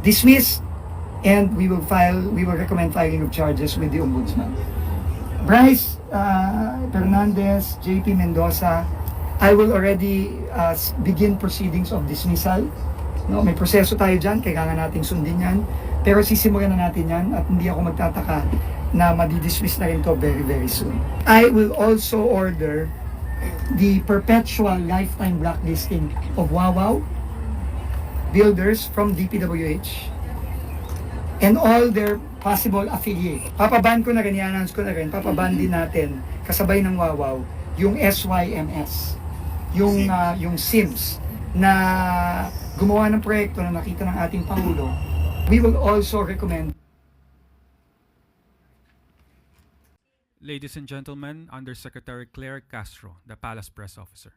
dismiss, and we will recommend filing of charges with the Ombudsman. Bryce Fernandez, JP Mendoza, I will already begin proceedings of dismissal. No, may proseso tayo dyan, kailangan nating sundin yan. Pero sisimulan na natin yan at hindi ako magtataka na madidismiss na rin to very, very soon. I will also order the perpetual lifetime blacklisting of Wawaw builders from DPWH and all their possible affiliate. Papaban ko na rin, i-announce ko na rin, papaban din natin kasabay ng Wawaw yung SYMS, yung SIMS na gumawa ng proyekto na nakita ng ating Pangulo. We will also recommend. Ladies and gentlemen, Undersecretary Claire Castro, the Palace Press Officer.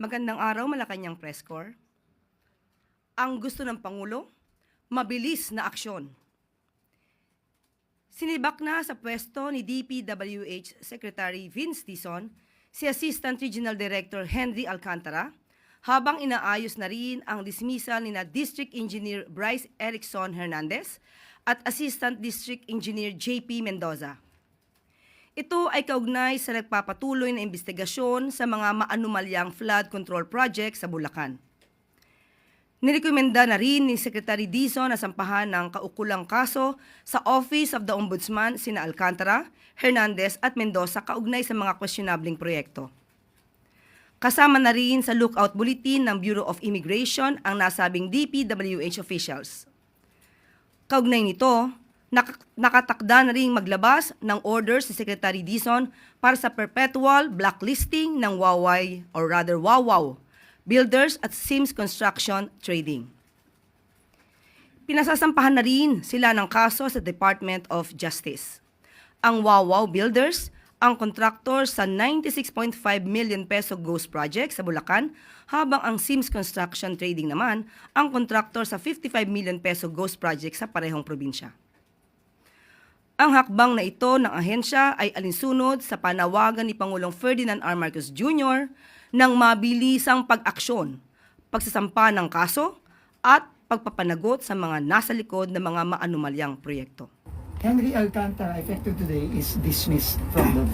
Magandang araw, Malacanang Press Corps. Ang gusto ng Pangulo, mabilis na aksyon. Sinibak na sa pwesto ni DPWH Secretary Vince Dizon si Assistant Regional Director Henry Alcantara habang inaayos na rin ang dismissal ni District Engineer Bryce Erickson Hernandez at Assistant District Engineer JP Mendoza. Ito ay kaugnay sa nagpapatuloy na investigasyon sa mga maanumalyang flood control project sa Bulacan. Nirekomenda na rin ni Secretary Dizon na sampahan ng kaukulang kaso sa Office of the Ombudsman sina Alcantara, Hernandez at Mendoza kaugnay sa mga questionabling proyekto. Kasama na rin sa lookout bulletin ng Bureau of Immigration ang nasabing DPWH officials. Kaugnay nito, nakatakda na rin maglabas ng order si Secretary Dizon para sa perpetual blacklisting ng Wawaw builders at Sims Construction Trading. Pinasasampahan na rin sila ng kaso sa Department of Justice. Ang Wawaw builders, ang kontraktor sa 96.5 million peso ghost project sa Bulacan, habang ang Sims Construction Trading naman, ang kontraktor sa 55 million peso ghost project sa parehong probinsya. Ang hakbang na ito ng ahensya ay alinsunod sa panawagan ni Pangulong Ferdinand R. Marcos Jr. ng mabilisang pag-aksyon, pagsasampa ng kaso, at pagpapanagot sa mga nasa likod ng mga maanumalyang proyekto. Henry Alcantara, effective today, is dismissed from the...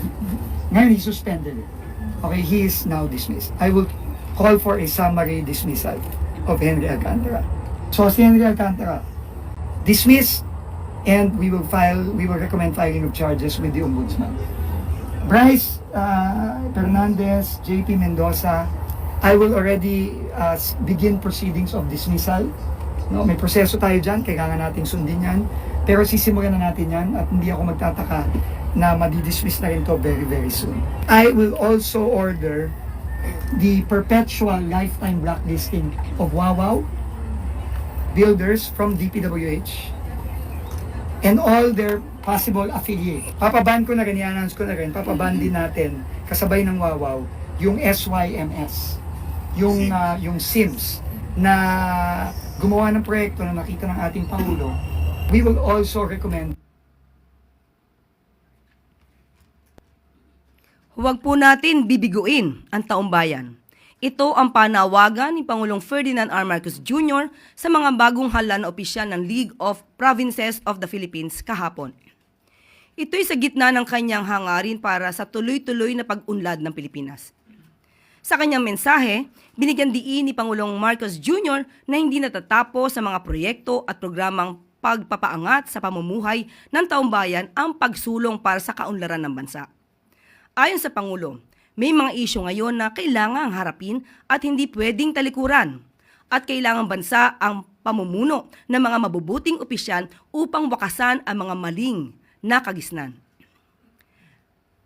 Ngayon, he suspended it. Okay, he is now dismissed. I will call for a summary dismissal of Henry Alcantara. So, si Henry Alcantara, dismissed, and we will recommend filing of charges with the Ombudsman. Bryce Fernandez, JP Mendoza, I will already begin proceedings of dismissal. No, may proseso tayo dyan, kailangan nating sundin yan. Pero sisimulan na natin yan at hindi ako magtataka na madidismiss na rin to very, very soon. I will also order the perpetual lifetime blacklisting of Wawaw builders from DPWH and all their possible affiliate. Papaban ko na rin, i-announce ko na rin, papaban din natin kasabay ng Wawaw yung SYMS, yung SIMS na gumawa ng proyekto na nakita ng ating Pangulo. We will also recommend. Huwag po natin bibiguin ang taong bayan. Ito ang panawagan ni Pangulong Ferdinand R. Marcos Jr. sa mga bagong hala na opisyal ng League of Provinces of the Philippines kahapon. Ito'y sa gitna ng kanyang hangarin para sa tuloy-tuloy na pag-unlad ng Pilipinas. Sa kanyang mensahe, binigyan diin ni Pangulong Marcos Jr. na hindi natatapos sa mga proyekto at programang pagpapaangat sa pamumuhay ng taong bayan ang pagsulong para sa kaunlaran ng bansa. Ayon sa Pangulo, may mga isyu ngayon na kailangang harapin at hindi pwedeng talikuran, at kailangang bansa ang pamumuno ng mga mabubuting opisyal upang wakasan ang mga maling na kagisnan.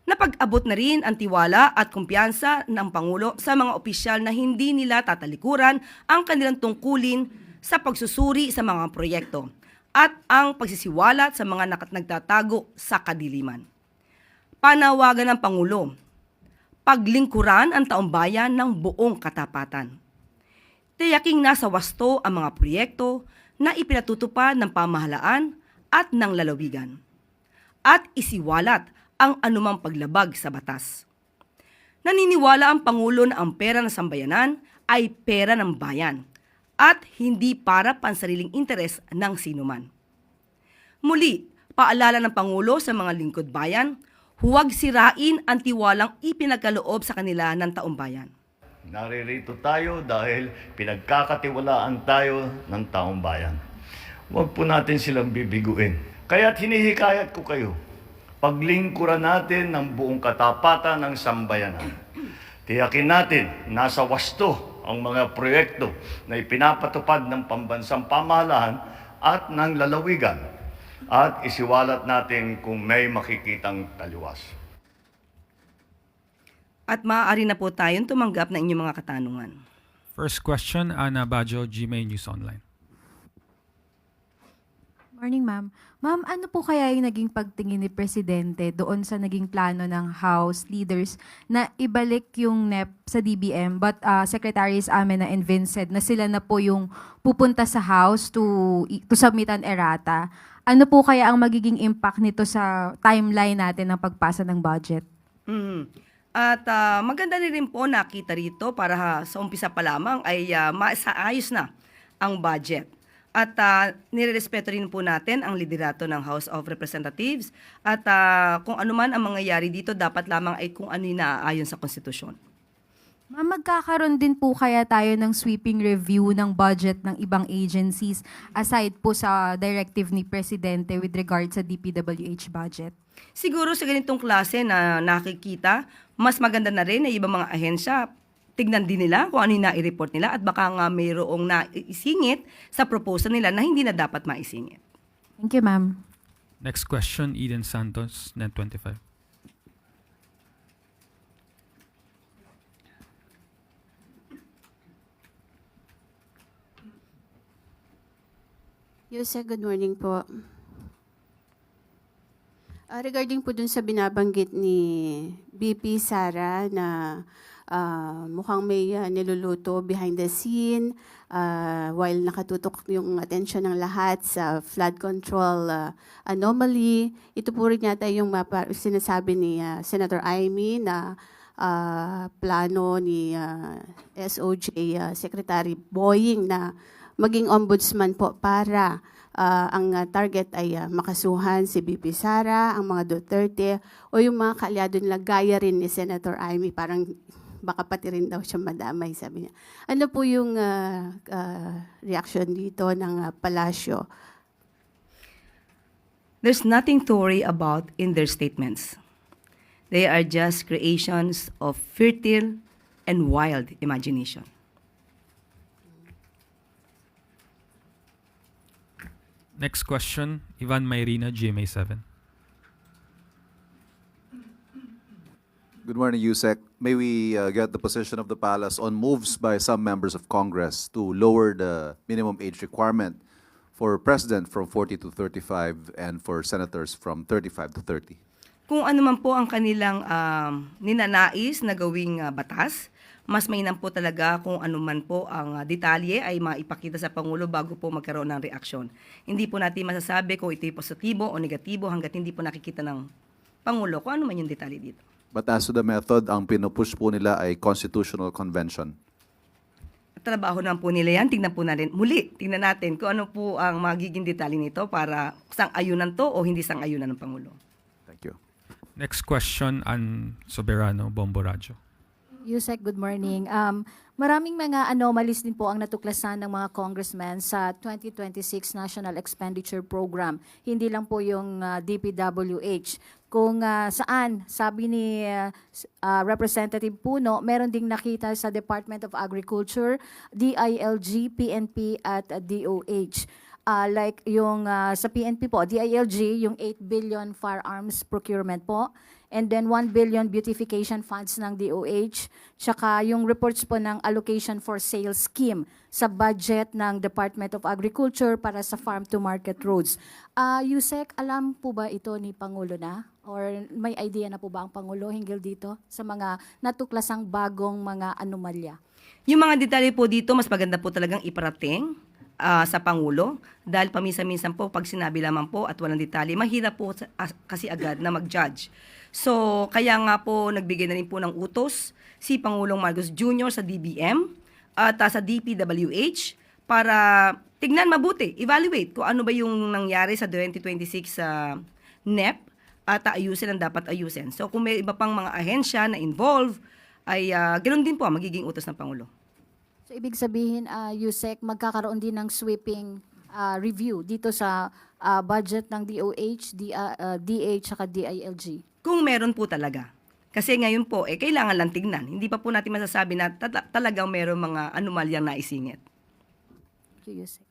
Napag-abot na rin ang tiwala at kumpiyansa ng Pangulo sa mga opisyal na hindi nila tatalikuran ang kanilang tungkulin sa pagsusuri sa mga proyekto at ang pagsisiwalat sa mga nagtatago sa kadiliman. Panawagan ng Pangulo, paglingkuran ang taong bayan ng buong katapatan. Tiyaking nasa wasto ang mga proyekto na ipinatutupad ng pamahalaan at ng lalawigan, at isiwalat ang anumang paglabag sa batas. Naniniwala ang Pangulo na ang pera ng sambayanan ay pera ng bayan at hindi para pansariling interes ng sinuman. Muli, paalala ng Pangulo sa mga lingkod bayan, huwag sirain ang tiwalang ipinagkaloob sa kanila ng taong bayan. Naririto tayo dahil pinagkakatiwalaan tayo ng taong bayan. Huwag po natin silang bibiguin. Kaya't hinihikayat ko kayo, paglingkuran natin ng buong katapatan ng sambayanan. Tiyakin natin, nasa wasto ang mga proyekto na ipinapatupad ng pambansang pamahalaan at ng lalawigan at isiwalat natin kung may makikitang taliwas. At maaari na po tayong tumanggap ng inyong mga katanungan. First question, Ana Bajo, GMA News Online. Morning, ma'am. Ma'am, ano po kaya yung naging pagtingin ni Presidente doon sa naging plano ng House leaders na ibalik yung NEP sa DBM but Secretaries Amena and Vincent na sila na po yung pupunta sa House to submit an errata? Ano po kaya ang magiging impact nito sa timeline natin ng pagpasa ng budget? At maganda rin po nakita rito para sa umpisa pa lamang ay masaayos na ang budget. At nirerespeto rin po natin ang liderato ng House of Representatives at kung ano man ang mangyayari dito dapat lamang ay kung ano yung naaayon sa konstitusyon. Ma'am, magkakaroon din po kaya tayo ng sweeping review ng budget ng ibang agencies aside po sa directive ni Presidente with regard sa DPWH budget? Siguro sa ganitong klase na nakikita, mas maganda na rin na ibang mga ahensya, tignan din nila kung ano yung nai-report nila at baka nga mayroong naisingit sa proposal nila na hindi na dapat maisingit. Thank you, ma'am. Next question, Eden Santos, Net 25. Yusek, good morning po. Regarding po dun sa binabanggit ni BP Sara na mukhang may niluluto behind the scene while nakatutok yung attention ng lahat sa flood control anomaly. Ito po rin yata yung sinasabi ni Senator Amy na plano ni SOJ Secretary Boying na maging ombudsman po para ang target ay makasuhan si BP Sara, ang mga Duterte, o yung mga kaalyado nila gaya rin ni Senator Amy, parang baka pati rin daw siya madamay, sabi niya. Ano po yung reaction dito ng palasyo? There's nothing to worry about in their statements. They are just creations of fertile and wild imagination. Next question, Ivan Mayrina, GMA 7. Good morning, Yusek. May we get the position of the palace on moves by some members of Congress to lower the minimum age requirement for president from 40 to 35 and for senators from 35 to 30? Kung ano man po ang kanilang ninanais na gawing batas, mas mainam po talaga kung ano man po ang detalye ay maipakita sa Pangulo bago po magkaroon ng reaksyon. Hindi po natin masasabi kung ito'y positibo o negatibo hanggat hindi po nakikita ng Pangulo kung ano man yung detalye dito. But as to the method, ang pinupush po nila ay constitutional convention. Trabaho naman po nila yan. Tingnan po natin. Muli, tingnan natin kung ano po ang magiging detalye nito para sang-ayunan to o hindi sang-ayunan ng Pangulo. Thank you. Next question, Ann Soberano, Bombo Radyo. Yusek, good morning. Maraming mga anomalies din po ang natuklasan ng mga congressmen sa 2026 National Expenditure Program. Hindi lang po yung DPWH. Kung saan, sabi ni Representative Puno, meron ding nakita sa Department of Agriculture, DILG, PNP at DOH. Like yung sa PNP po, DILG, yung 8 billion firearms procurement po, and then 1 billion beautification funds ng DOH, tsaka yung reports po ng allocation for sales scheme sa budget ng Department of Agriculture para sa farm-to-market roads. Yusek, alam po ba ito ni Pangulo na? Or may idea na po ba ang Pangulo hinggil dito sa mga natuklasang bagong mga anomalya? Yung mga detalye po dito, mas maganda po talagang iparating sa Pangulo dahil paminsan-minsan po pag sinabi lamang po at walang detalye, mahirap po kasi agad na mag-judge. So, kaya nga po nagbigay na rin po ng utos si Pangulong Marcos Jr. sa DBM at sa DPWH para tignan mabuti, evaluate kung ano ba yung nangyari sa 2026 NEP at ayusin ang dapat ayusin. So, kung may iba pang mga ahensya na involved, ay ganoon din po ang magiging utos ng Pangulo. So ibig sabihin, Yusek, magkakaroon din ng sweeping review dito sa budget ng DOH, DH, at DILG. Kung meron po talaga. Kasi ngayon po, kailangan lang tignan. Hindi pa po natin masasabi na talagang meron mga anomalyang naisingit. Thank you, Yusek.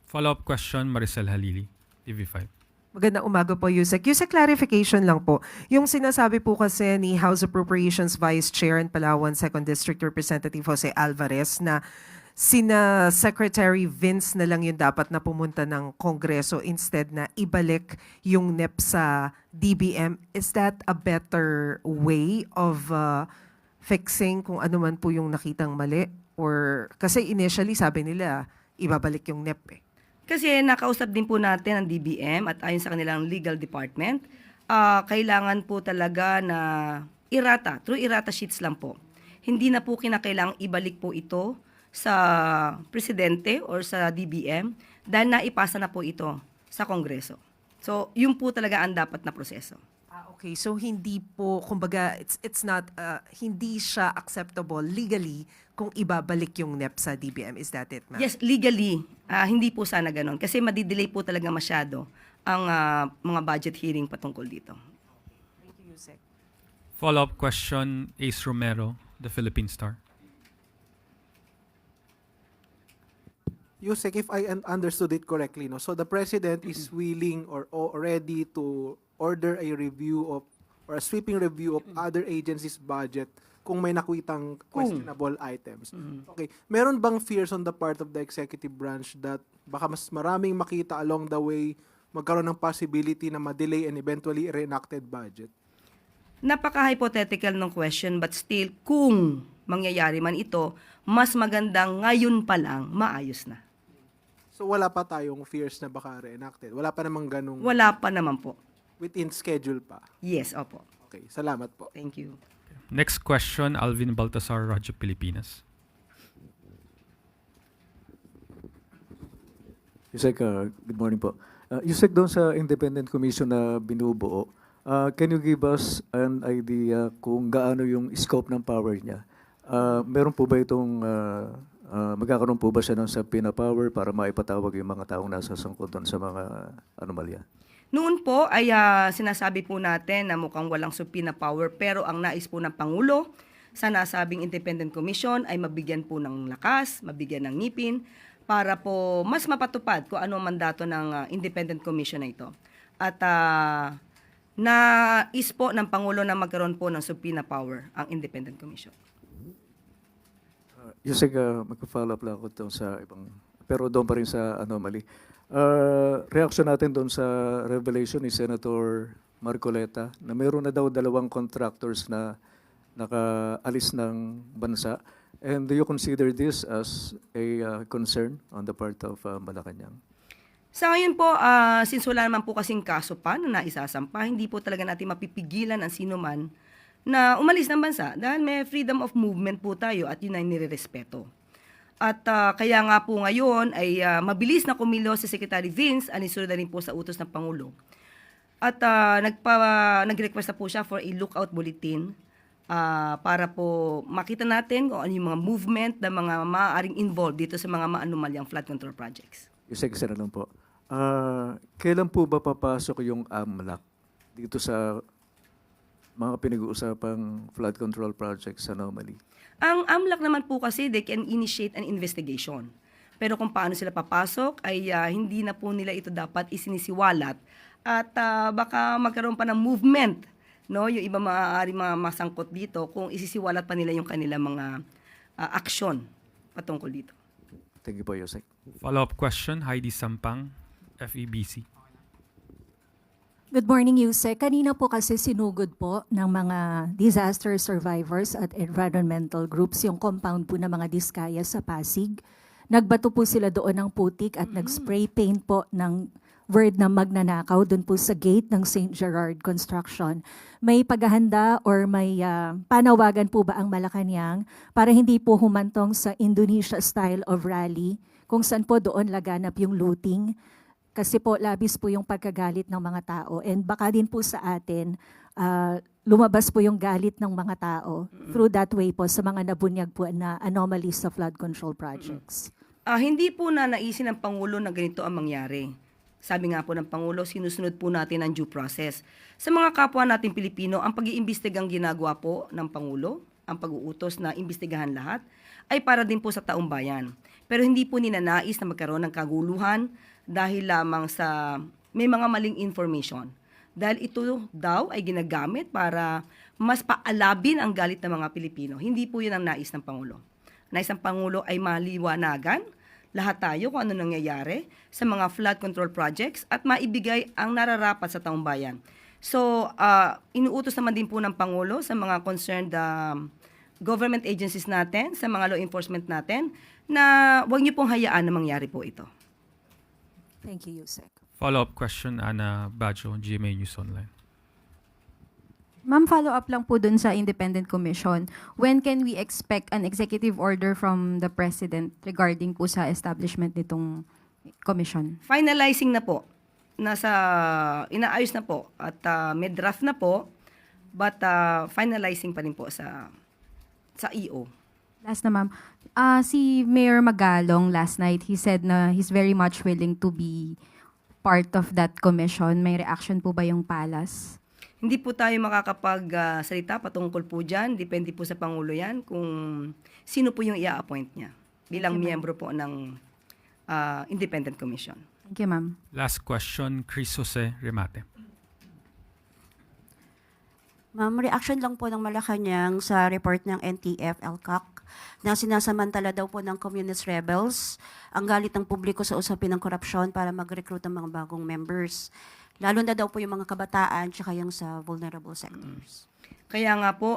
Follow-up question, Maricel Halili, TV5. Magandang umaga po, Yusek. Yusek, clarification lang po. Yung sinasabi po kasi ni House Appropriations Vice Chair and Palawan 2nd District Representative Jose Alvarez na sina Secretary Vince na lang yung dapat na pumunta ng Kongreso instead na ibalik yung NEP sa DBM. Is that a better way of fixing kung ano man po yung nakitang mali? Or kasi initially sabi nila ibabalik yung NEP eh. Kasi nakausap din po natin ang DBM at ayon sa kanilang legal department, kailangan po talaga na through errata sheets lang po. Hindi na po kinakailangang ibalik po ito sa presidente or sa DBM dahil naipasa na po ito sa Kongreso. So, yun po talaga ang dapat na proseso. Okay, so hindi po, kumbaga, it's not, hindi siya acceptable legally kung ibabalik yung NEP sa DBM. Is that it, ma'am? Yes, legally, hindi po sana ganon. Kasi madidelay po talaga masyado ang mga budget hearing patungkol dito. Thank you, Yusek. Follow-up question, Ace Romero, The Philippine Star. Yusek, if I understood it correctly, no, so the president is willing or ready to order a review of or a sweeping review of other agencies' budget kung may nakwitang questionable items. Okay, meron bang fears on the part of the executive branch that baka mas maraming makita along the way, magkaroon ng possibility na ma-delay and eventually reenacted budget? Napaka-hypothetical ng question but still, kung mangyayari man ito, mas magandang ngayon pa lang maayos na. So wala pa tayong fears na baka reenacted? Wala pa namang ganung Wala pa naman po. within schedule pa? Yes, opo. Okay, salamat po. Thank you. Next question, Alvin Baltasar, Radyo Pilipinas. Yusek, good morning po. Yusek, doon sa independent commission na binubuo, can you give us an idea kung gaano yung scope ng power niya? Meron po ba itong, magkakaroon po ba siya ng subpoena power para maipatawag yung mga taong nasa sangkot doon sa mga anomalya? Noon po ay sinasabi po natin na mukhang walang subpoena power pero ang nais po ng Pangulo sa nasabing independent commission ay mabigyan po ng lakas, mabigyan ng ngipin para po mas mapatupad kung ano ang mandato ng independent commission na ito. At nais po ng Pangulo na magkaroon po ng subpoena power ang independent commission. Yusek, magpa-follow up lang ako doon sa ibang, pero doon pa rin sa anomaly. Reaction natin doon sa revelation ni Senator Marcoleta na mayroon na daw 2 contractors na nakaalis ng bansa. And do you consider this as a concern on the part of Malacanang? Sa ngayon po, since wala naman po kasing kaso pa na naisasampa, hindi po talaga natin mapipigilan ang sino man na umalis ng bansa dahil may freedom of movement po tayo at yun ay nirerespeto. At kaya nga po ngayon ay mabilis na kumilos si Secretary Vince, anisunod na rin po sa utos ng Pangulo. At nag-request na po siya for a lookout bulletin para po makita natin kung ano yung mga movement ng mga maaaring involved dito sa mga maanumalyang flood control projects. Yusek, isa na lang po. Kailan po ba papasok yung AMLAC dito sa mga pinag-uusapang flood control projects sa anomaly? Ang AMLAC naman po kasi, they can initiate an investigation. Pero kung paano sila papasok, ay hindi na po nila ito dapat isinisiwalat. At baka magkaroon pa ng movement, no? Yung iba maaari mga masangkot dito kung isisiwalat pa nila yung kanilang mga aksyon patungkol dito. Thank you po, Yusek. Follow-up question, Heidi Sampang, FEBC. Good morning, Yusek. Kanina po kasi sinugod po ng mga disaster survivors at environmental groups yung compound po ng mga diskaya sa Pasig. Nagbato po sila doon ng putik at nag-spray paint po ng word na magnanakaw dun po sa gate ng St. Gerard Construction. May paghahanda or may panawagan po ba ang Malacanang para hindi po humantong sa Indonesia style of rally kung saan po doon laganap yung looting? Kasi po labis po yung pagkagalit ng mga tao and baka din po sa atin lumabas po yung galit ng mga tao through that way po sa mga nabunyag po na anomalies sa flood control projects. Hindi po na naisin ng Pangulo na ganito ang mangyari. Sabi nga po ng Pangulo, sinusunod po natin ang due process. Sa mga kapwa nating Pilipino, ang pag-iimbestigang ginagawa po ng Pangulo, ang pag-uutos na imbestigahan lahat, ay para din po sa taong bayan. Pero hindi po ninanais na magkaroon ng kaguluhan dahil lamang sa may mga maling information. Dahil ito daw ay ginagamit para mas paalabin ang galit ng mga Pilipino. Hindi po yun ang nais ng Pangulo. Nais ng Pangulo ay maliwanagan lahat tayo kung ano nangyayari sa mga flood control projects at maibigay ang nararapat sa taong bayan. So, inuutos naman din po ng Pangulo sa mga concerned government agencies natin, sa mga law enforcement natin, na huwag niyo pong hayaan na mangyari po ito. Thank you, Yusek. Follow-up question, Ana Bajo, GMA News Online. Ma'am, follow-up lang po dun sa Independent Commission. When can we expect an executive order from the President regarding po sa establishment nitong commission? Finalizing na po. Inaayos na po at may draft na po, but finalizing pa rin po sa EO. Last na ma'am, si Mayor Magalong last night, he said na he's very much willing to be part of that commission. May reaction po ba yung Palace? Hindi po tayo makakapag-salita patungkol po dyan. Depende po sa Pangulo yan kung sino po yung i-appoint niya bilang miyembro po ng Independent Commission. Thank you, ma'am. Last question, Chris Jose Remate. Ma'am, reaction lang po ng Malacanang sa report ng NTF-ELCAC na sinasamantala daw po ng communist rebels ang galit ng publiko sa usapin ng korupsyon para mag-recruit ng mga bagong members. Lalo na daw po yung mga kabataan tsaka yung sa vulnerable sectors. Kaya nga po,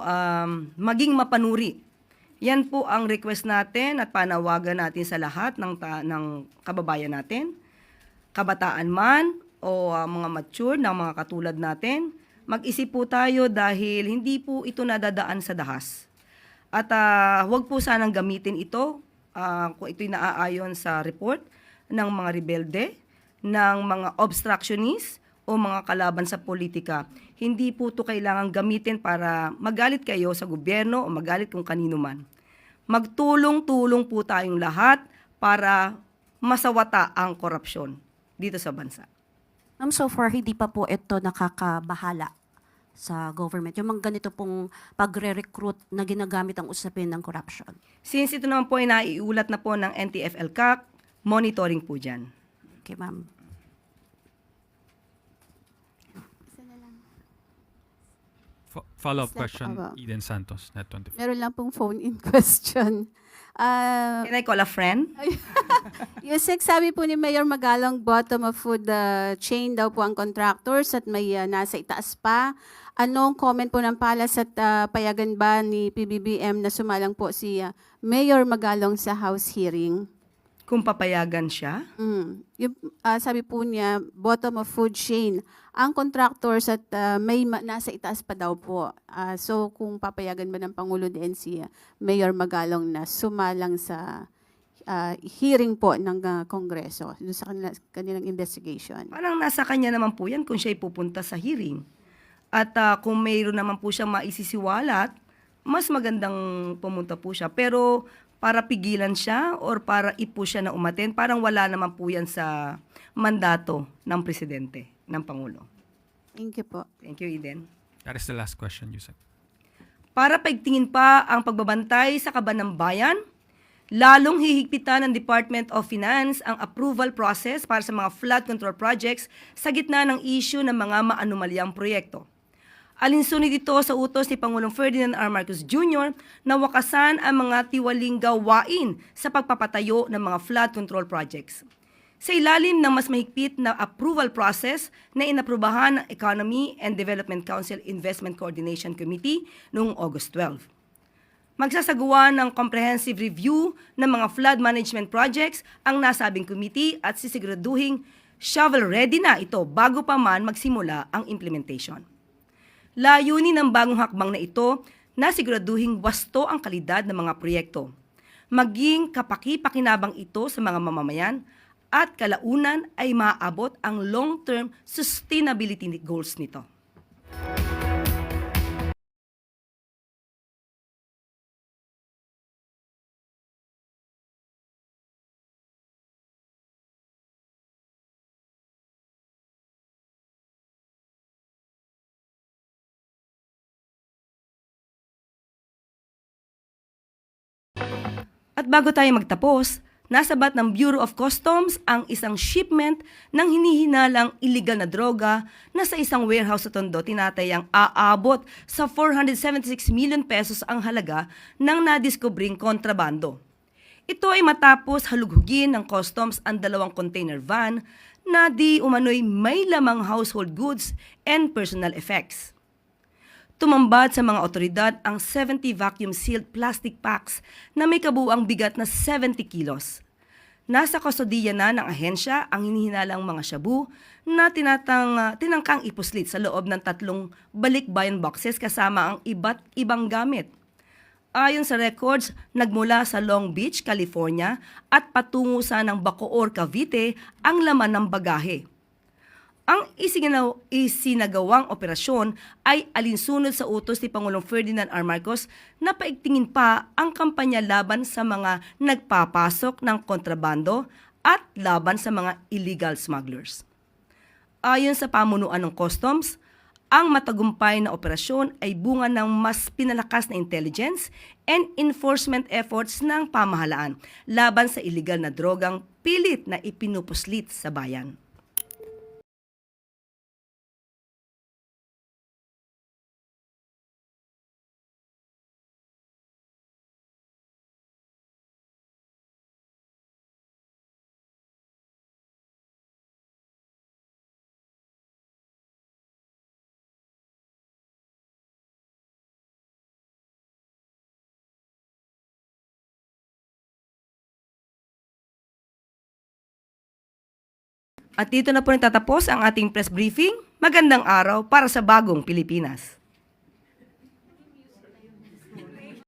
maging mapanuri. Yan po ang request natin at panawagan natin sa lahat ng kababayan natin. Kabataan man o mga mature na mga katulad natin, mag-isip po tayo dahil hindi po ito nadadaan sa dahas. At huwag po sanang gamitin ito kung ito'y naaayon sa report ng mga rebelde, ng mga obstructionists, o mga kalaban sa politika. Hindi po ito kailangan gamitin para magalit kayo sa gobyerno o magalit kung kanino man. Magtulong-tulong po tayong lahat para masawata ang korupsyon dito sa bansa. Ma'am, so far, hindi pa po ito nakakabahala sa government. Yung mga ganito pong pagre-recruit na ginagamit ang usapin ng corruption. Since ito naman po ay naiulat na po ng NTF-ELCAC, monitoring po dyan. Okay, ma'am. Follow-up Is that- question, Eden Santos, Net24. Meron lang pong phone-in question. Can I call a friend? Yusek, sabi po ni Mayor Magalong, bottom of food chain daw po ang contractors at may nasa itaas pa. Anong comment po ng Palace at payagan ba ni PBBM na sumalang po si Mayor Magalong sa House hearing? Kung papayagan siya? Yung, sabi po niya, bottom of food chain. Ang contractors at may nasa itaas pa daw po. So kung papayagan ba ng Pangulo din si Mayor Magalong na sumalang sa hearing po ng Kongreso dun sa kanilang investigation? Parang nasa kanya naman po yan kung siya'y pupunta sa hearing. At kung mayroon naman po siyang maisisiwalat, mas magandang pumunta po siya. Pero para pigilan siya or para ipo siya na umaten, parang wala naman po yan sa mandato ng Presidente, ng Pangulo. Thank you po. Thank you, Eden. That is the last question, Yusek. Para paigtingin pa ang pagbabantay sa kaban ng bayan, lalong hihigpitan ng Department of Finance ang approval process para sa mga flood control projects sa gitna ng issue ng mga maanumalyang proyekto. Alinsunod ito sa utos ni Pangulong Ferdinand R. Marcos Jr. na wakasan ang mga tiwaling gawain sa pagpapatayo ng mga flood control projects. Sa ilalim ng mas mahigpit na approval process na inaprubahan ng Economy and Development Council Investment Coordination Committee noong August 12. Magsasagawa ng comprehensive review ng mga flood management projects ang nasabing committee at sisiguraduhin shovel-ready na ito bago pa man magsimula ang implementation. Layunin ng bagong hakbang na ito na siguraduhing wasto ang kalidad ng mga proyekto, maging kapaki-pakinabang ito sa mga mamamayan at kalaunan ay maaabot ang long-term sustainability goals nito. At bago tayo magtapos, nasabat ng Bureau of Customs ang isang shipment ng hinihinalang illegal na droga na sa isang warehouse sa Tondo tinatayang aabot sa 476 million pesos ang halaga ng nadiskubring kontrabando. Ito ay matapos halughugin ng customs ang 2 container van na di umano'y may lamang household goods and personal effects. Tumambad sa mga otoridad ang 70 vacuum-sealed plastic packs na may kabuuang bigat na 70 kilos. Nasa kustodiya na ng ahensya ang hinihinalang mga shabu na tinangkang ipuslit sa loob ng 3 balikbayan boxes kasama ang iba't ibang gamit. Ayon sa records, nagmula sa Long Beach, California at patungo sa ng Bacoor, Cavite ang laman ng bagahe. Ang isinagawang operasyon ay alinsunod sa utos ni Pangulong Ferdinand R. Marcos na paigtingin pa ang kampanya laban sa mga nagpapasok ng kontrabando at laban sa mga illegal smugglers. Ayon sa pamunuan ng customs, ang matagumpay na operasyon ay bunga ng mas pinalakas na intelligence and enforcement efforts ng pamahalaan laban sa illegal na drogang pilit na ipinupuslit sa bayan. At dito na po natatapos ang ating press briefing. Magandang araw para sa bagong Pilipinas.